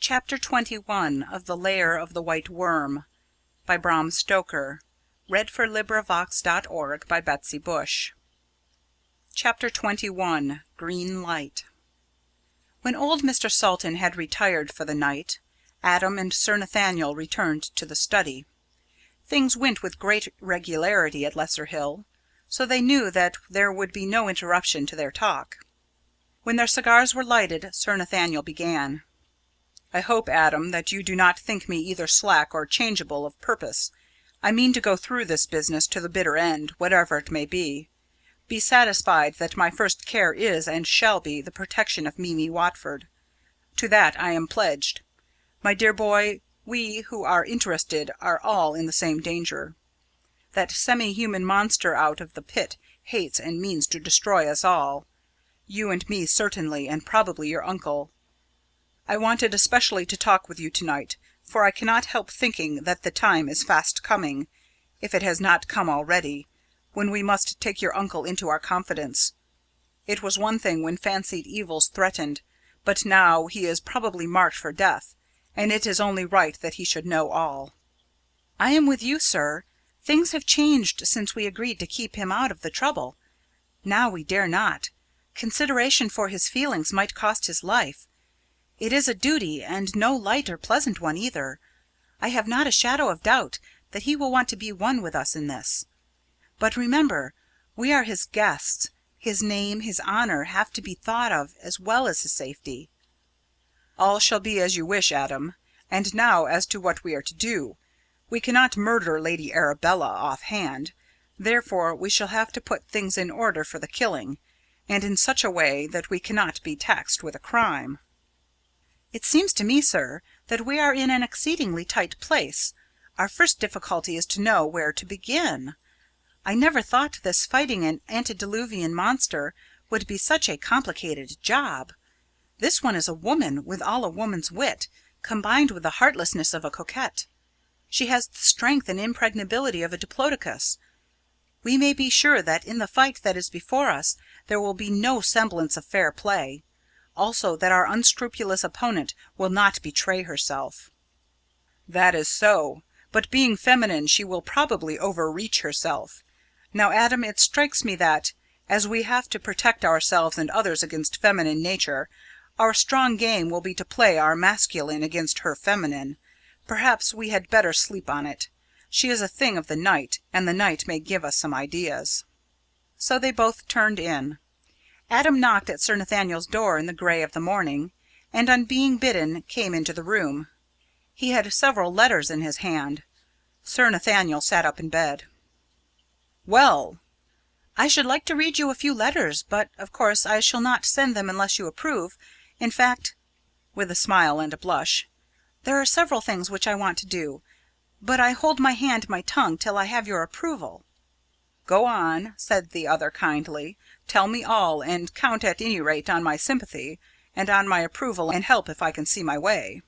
Chapter 21 of the Lair of the White Worm by Bram Stoker. LibreVox.org by Betsy Bush. Chapter 21 Green Light. When old Mr. Salton had retired for the night, Adam and Sir Nathaniel returned to the study. Things went with great regularity at Lesser Hill, so they knew that there would be no interruption to their talk. When their cigars were lighted, Sir Nathaniel began. "I hope, Adam, that you do not think me either slack or changeable of purpose. I mean to go through this business to the bitter end, whatever it may be. Be satisfied that my first care is and shall be the protection of Mimi Watford. To that I am pledged. My dear boy, we who are interested are all in the same danger. That semi-human monster out of the pit hates and means to destroy us all. You and me certainly, and probably your uncle. I wanted especially to talk with you to-night, for I cannot help thinking that the time is fast coming, if it has not come already, when we must take your uncle into our confidence. It was one thing when fancied evils threatened, but now he is probably marked for death, and it is only right that he should know all." "I am with you, sir. Things have changed since we agreed to keep him out of the trouble. Now we dare not. Consideration for his feelings might cost his life. It is a duty, and no light or pleasant one either. I have not a shadow of doubt that he will want to be one with us in this. But remember, we are his guests. His name, his honour have to be thought of as well as his safety." "All shall be as you wish, Adam. And now as to what we are to do. We cannot murder Lady Arabella off-hand. Therefore we shall have to put things in order for the killing, and in such a way that we cannot be taxed with a crime." "It seems to me, sir, that we are in an exceedingly tight place. Our first difficulty is to know where to begin. I never thought this fighting an antediluvian monster would be such a complicated job. This one is a woman with all a woman's wit, combined with the heartlessness of a coquette. She has the strength and impregnability of a diplodocus. We may be sure that in the fight that is before us there will be no semblance of fair play. Also that our unscrupulous opponent will not betray herself." "That is so. But being feminine, she will probably overreach herself. Now, Adam, it strikes me that, as we have to protect ourselves and others against feminine nature, our strong game will be to play our masculine against her feminine. Perhaps we had better sleep on it. She is a thing of the night, and the night may give us some ideas." So they both turned in. Adam knocked at Sir Nathaniel's door in the grey of the morning, and on being bidden came into the room. He had several letters in his hand. Sir Nathaniel sat up in bed. "Well!" "I should like to read you a few letters, but of course I shall not send them unless you approve. In fact," with a smile and a blush, "there are several things which I want to do, but I hold my hand to my tongue till I have your approval." "Go on," said the other kindly. "Tell me all, and count at any rate on my sympathy, and on my approval and help if I can see my way."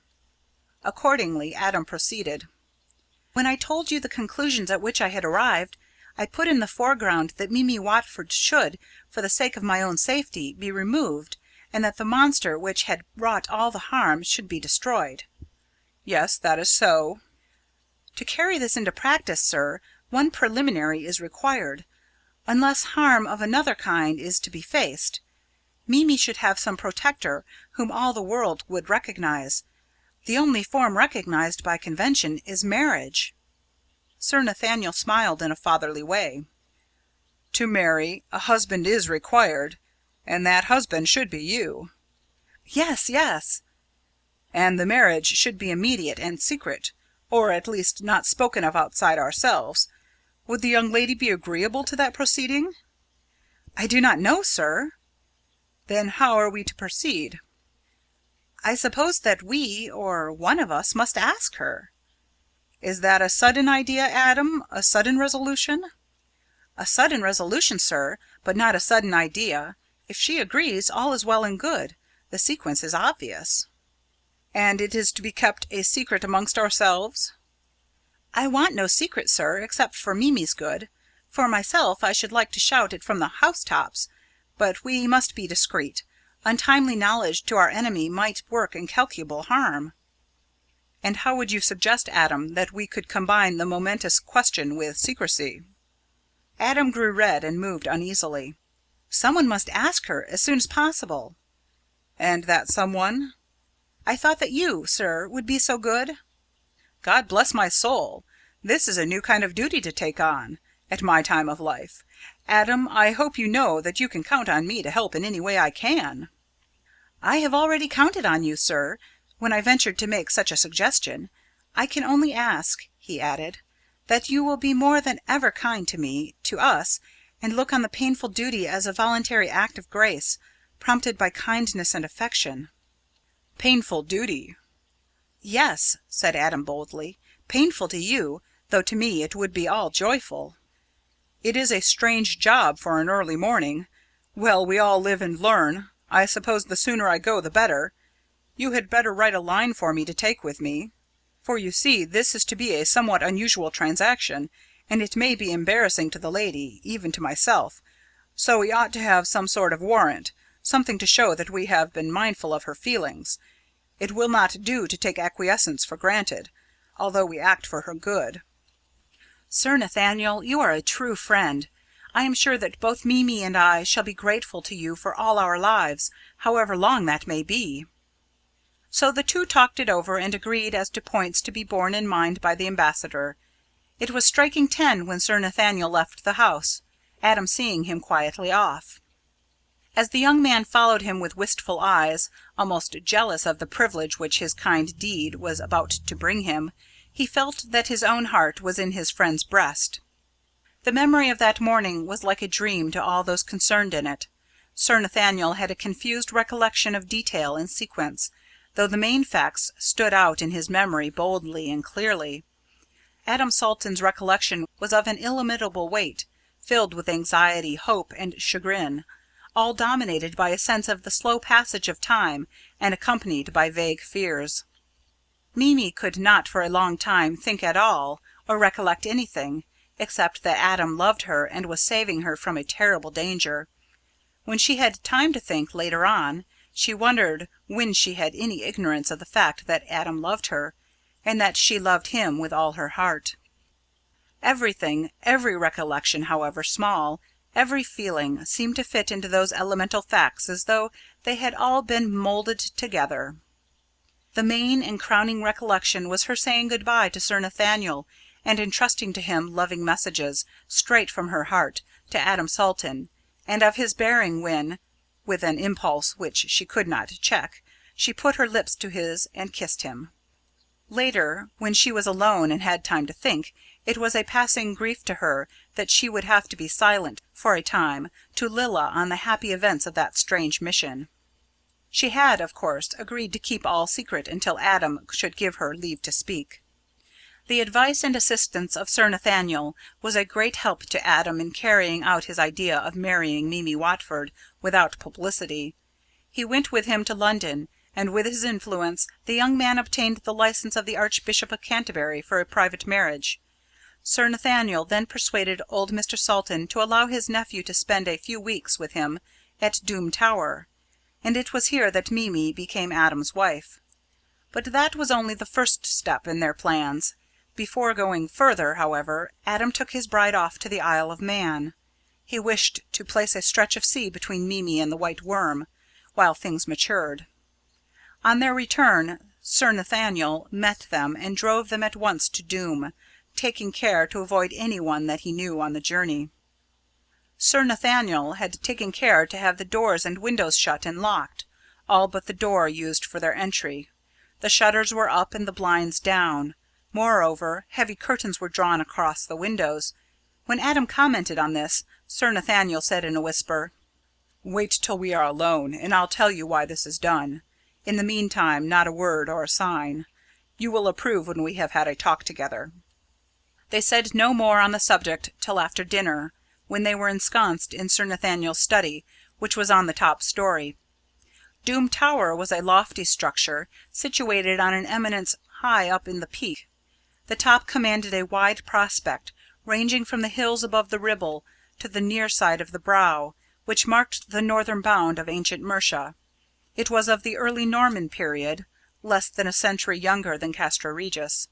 Accordingly, Adam proceeded. "When I told you the conclusions at which I had arrived, I put in the foreground that Mimi Watford should, for the sake of my own safety, be removed, and that the monster which had wrought all the harm should be destroyed." "Yes, that is so." "To carry this into practice, sir, one preliminary is required. Unless harm of another kind is to be faced, Mimi should have some protector whom all the world would recognise. The only form recognised by convention is marriage." Sir Nathaniel smiled in a fatherly way. "To marry, a husband is required, and that husband should be you." "Yes, yes." "And the marriage should be immediate and secret, or at least not spoken of outside ourselves. Would the young lady be agreeable to that proceeding?" "I do not know, sir." "Then how are we to proceed?" "I suppose that we, or one of us, must ask her." "Is that a sudden idea, Adam? A sudden resolution?" "A sudden resolution, sir, but not a sudden idea. If she agrees, all is well and good. The sequence is obvious." "And it is to be kept a secret amongst ourselves?" "I want no secret, sir, except for Mimi's good. For myself, I should like to shout it from the housetops, but we must be discreet. Untimely knowledge to our enemy might work incalculable harm." And how would you suggest, Adam, that we could combine the momentous question with secrecy?" Adam grew red and moved uneasily. "Someone must ask her as soon as possible." "And that someone?" "I thought that you, sir, would be so good." "God bless my soul! This is a new kind of duty to take on, at my time of life. Adam, I hope you know that you can count on me to help in any way I can." "I have already counted on you, sir, when I ventured to make such a suggestion. I can only ask," he added, "that you will be more than ever kind to me, to us, and look on the painful duty as a voluntary act of grace, prompted by kindness and affection." "Painful duty?" "Yes," said Adam boldly. "Painful to you, though to me it would be all joyful." "It is a strange job for an early morning. Well, we all live and learn. I suppose the sooner I go the better. You had better write a line for me to take with me. For you see, this is to be a somewhat unusual transaction, and it may be embarrassing to the lady, even to myself. So we ought to have some sort of warrant, something to show that we have been mindful of her feelings. It will not do to take acquiescence for granted, although we act for her good." "Sir Nathaniel, you are a true friend. I am sure that both Mimi and I shall be grateful to you for all our lives, however long that may be." So the two talked it over and agreed as to points to be borne in mind by the ambassador. It was striking 10 when Sir Nathaniel left the house, Adam seeing him quietly off. As the young man followed him with wistful eyes, almost jealous of the privilege which his kind deed was about to bring him, he felt that his own heart was in his friend's breast. The memory of that morning was like a dream to all those concerned in it. Sir Nathaniel had a confused recollection of detail and sequence, though the main facts stood out in his memory boldly and clearly. Adam Salton's recollection was of an illimitable weight, filled with anxiety, hope, and chagrin, all dominated by a sense of the slow passage of time and accompanied by vague fears. Mimi could not for a long time think at all, or recollect anything, except that Adam loved her and was saving her from a terrible danger. When she had time to think, later on, she wondered when she had any ignorance of the fact that Adam loved her, and that she loved him with all her heart. Everything, every recollection, however small, every feeling, seemed to fit into those elemental facts as though they had all been moulded together. The main and crowning recollection was her saying good-bye to Sir Nathaniel, and entrusting to him loving messages, straight from her heart, to Adam Salton, and of his bearing when, with an impulse which she could not check, she put her lips to his and kissed him. Later, when she was alone and had time to think, it was a passing grief to her that she would have to be silent, for a time, to Lilla on the happy events of that strange mission. She had, of course, agreed to keep all secret until Adam should give her leave to speak. The advice and assistance of Sir Nathaniel was a great help to Adam in carrying out his idea of marrying Mimi Watford without publicity. He went with him to London, and with his influence the young man obtained the licence of the Archbishop of Canterbury for a private marriage. Sir Nathaniel then persuaded old Mr. Salton to allow his nephew to spend a few weeks with him at Doom Tower, and it was here that Mimi became Adam's wife. But that was only the first step in their plans. Before going further, however, Adam took his bride off to the Isle of Man. He wished to place a stretch of sea between Mimi and the White Worm, while things matured. On their return, Sir Nathaniel met them and drove them at once to Doom, taking care to avoid anyone that he knew on the journey. Sir Nathaniel had taken care to have the doors and windows shut and locked, all but the door used for their entry. The shutters were up and the blinds down. Moreover, heavy curtains were drawn across the windows. When Adam commented on this, Sir Nathaniel said in a whisper, "Wait till we are alone, and I'll tell you why this is done. In the meantime, not a word or a sign. You will approve when we have had a talk together." They said no more on the subject till after dinner, when they were ensconced in Sir Nathaniel's study, which was on the top story. Doom Tower was a lofty structure, situated on an eminence high up in the peak. The top commanded a wide prospect, ranging from the hills above the Ribble to the near side of the Brow, which marked the northern bound of ancient Mercia. It was of the early Norman period, less than a century younger than Castra Regis.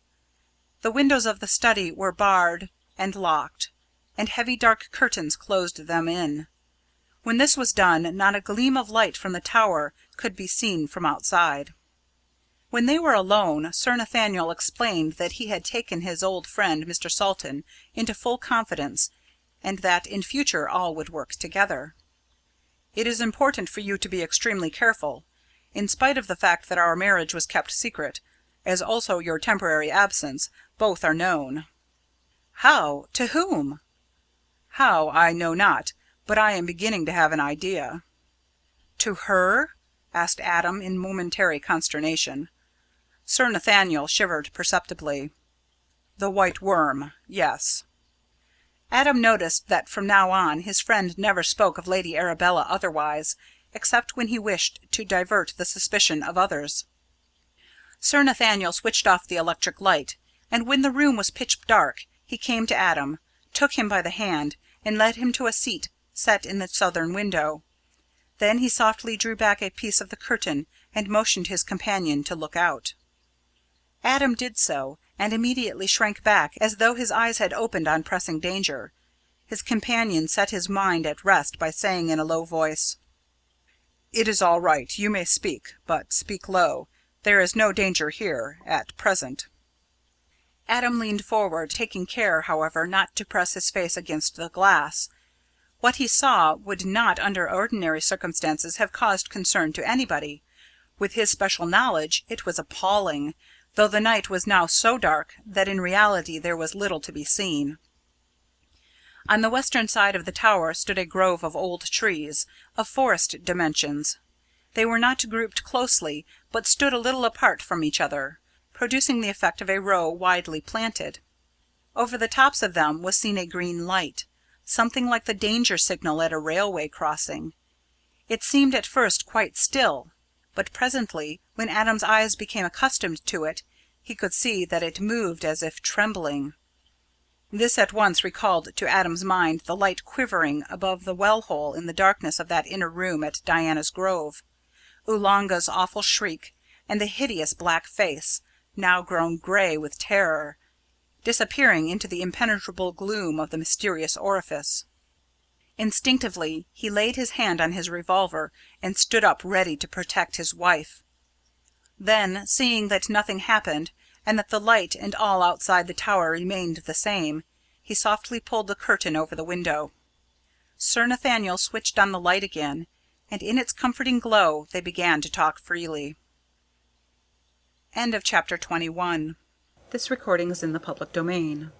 The windows of the study were barred and locked, and heavy dark curtains closed them in. When this was done, not a gleam of light from the tower could be seen from outside. When they were alone, Sir Nathaniel explained that he had taken his old friend Mr. Salton into full confidence, and that in future all would work together. "It is important for you to be extremely careful, in spite of the fact that our marriage was kept secret, as also your temporary absence. Both are known." "How? To whom?" "How, I know not, but I am beginning to have an idea." "To her?" asked Adam, in momentary consternation. Sir Nathaniel shivered perceptibly. "The White Worm, yes." Adam noticed that from now on his friend never spoke of Lady Arabella otherwise, except when he wished to divert the suspicion of others. Sir Nathaniel switched off the electric light, and when the room was pitch dark, he came to Adam, took him by the hand, and led him to a seat set in the southern window. Then he softly drew back a piece of the curtain and motioned his companion to look out. Adam did so, and immediately shrank back as though his eyes had opened on pressing danger. His companion set his mind at rest by saying in a low voice: "It is all right. You may speak, but speak low. There is no danger here at present." Adam leaned forward, taking care, however, not to press his face against the glass. What he saw would not, under ordinary circumstances, have caused concern to anybody. With his special knowledge, it was appalling, though the night was now so dark that in reality there was little to be seen. On the western side of the tower stood a grove of old trees, of forest dimensions. They were not grouped closely, but stood a little apart from each other, producing the effect of a row widely planted. Over the tops of them was seen a green light, something like the danger signal at a railway crossing. It seemed at first quite still, but presently, when Adam's eyes became accustomed to it, he could see that it moved as if trembling. This at once recalled to Adam's mind the light quivering above the well hole in the darkness of that inner room at Diana's Grove, Oolanga's awful shriek, and the hideous black face, now grown grey with terror, disappearing into the impenetrable gloom of the mysterious orifice. Instinctively he laid his hand on his revolver and stood up ready to protect his wife. Then, seeing that nothing happened, and that the light and all outside the tower remained the same, he softly pulled the curtain over the window. Sir Nathaniel switched on the light again, and in its comforting glow they began to talk freely. End of chapter 21. This recording is in the public domain.